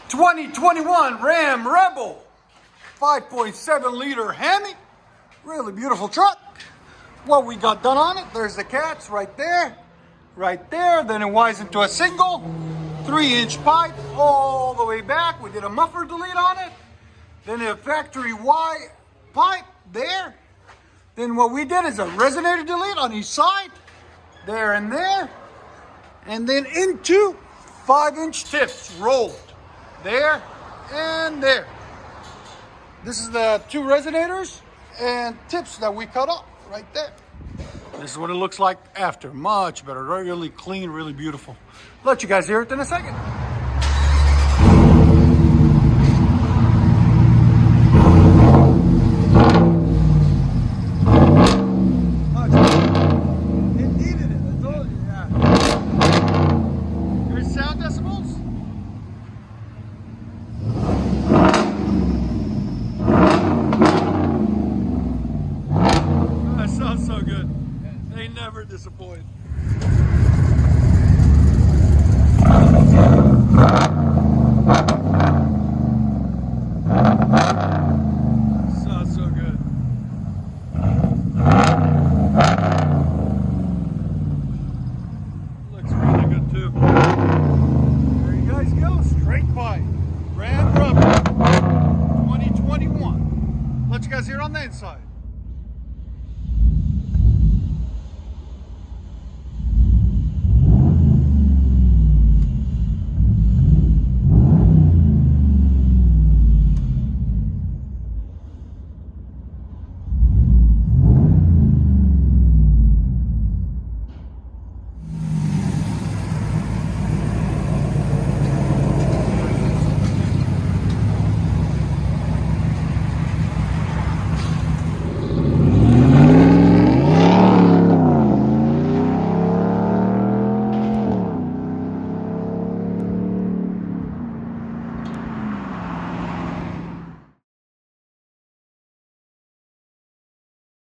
2021 Ram Rebel 5.7 liter HEMI. Really beautiful truck. What we got done on it, there's the cats right there. Then it winds into a single 3-inch pipe all the way back. We did a muffler delete on it. Then a factory Y pipe there. Then what we did is a resonator delete on each side, there and there. And then into 5-inch tips rolled there and there. This is the 2 resonators and tips that we cut up right there. This is what it looks like after. Much better, really clean, really beautiful. Let you guys hear it in a second. It needed it, I told you, yeah. Here's sound decibels. That sounds so good. They never disappoint. Sounds so good. Looks really good too. There you guys go, straight pipe. Ram Rubber 2021. Let you guys hear it on the inside.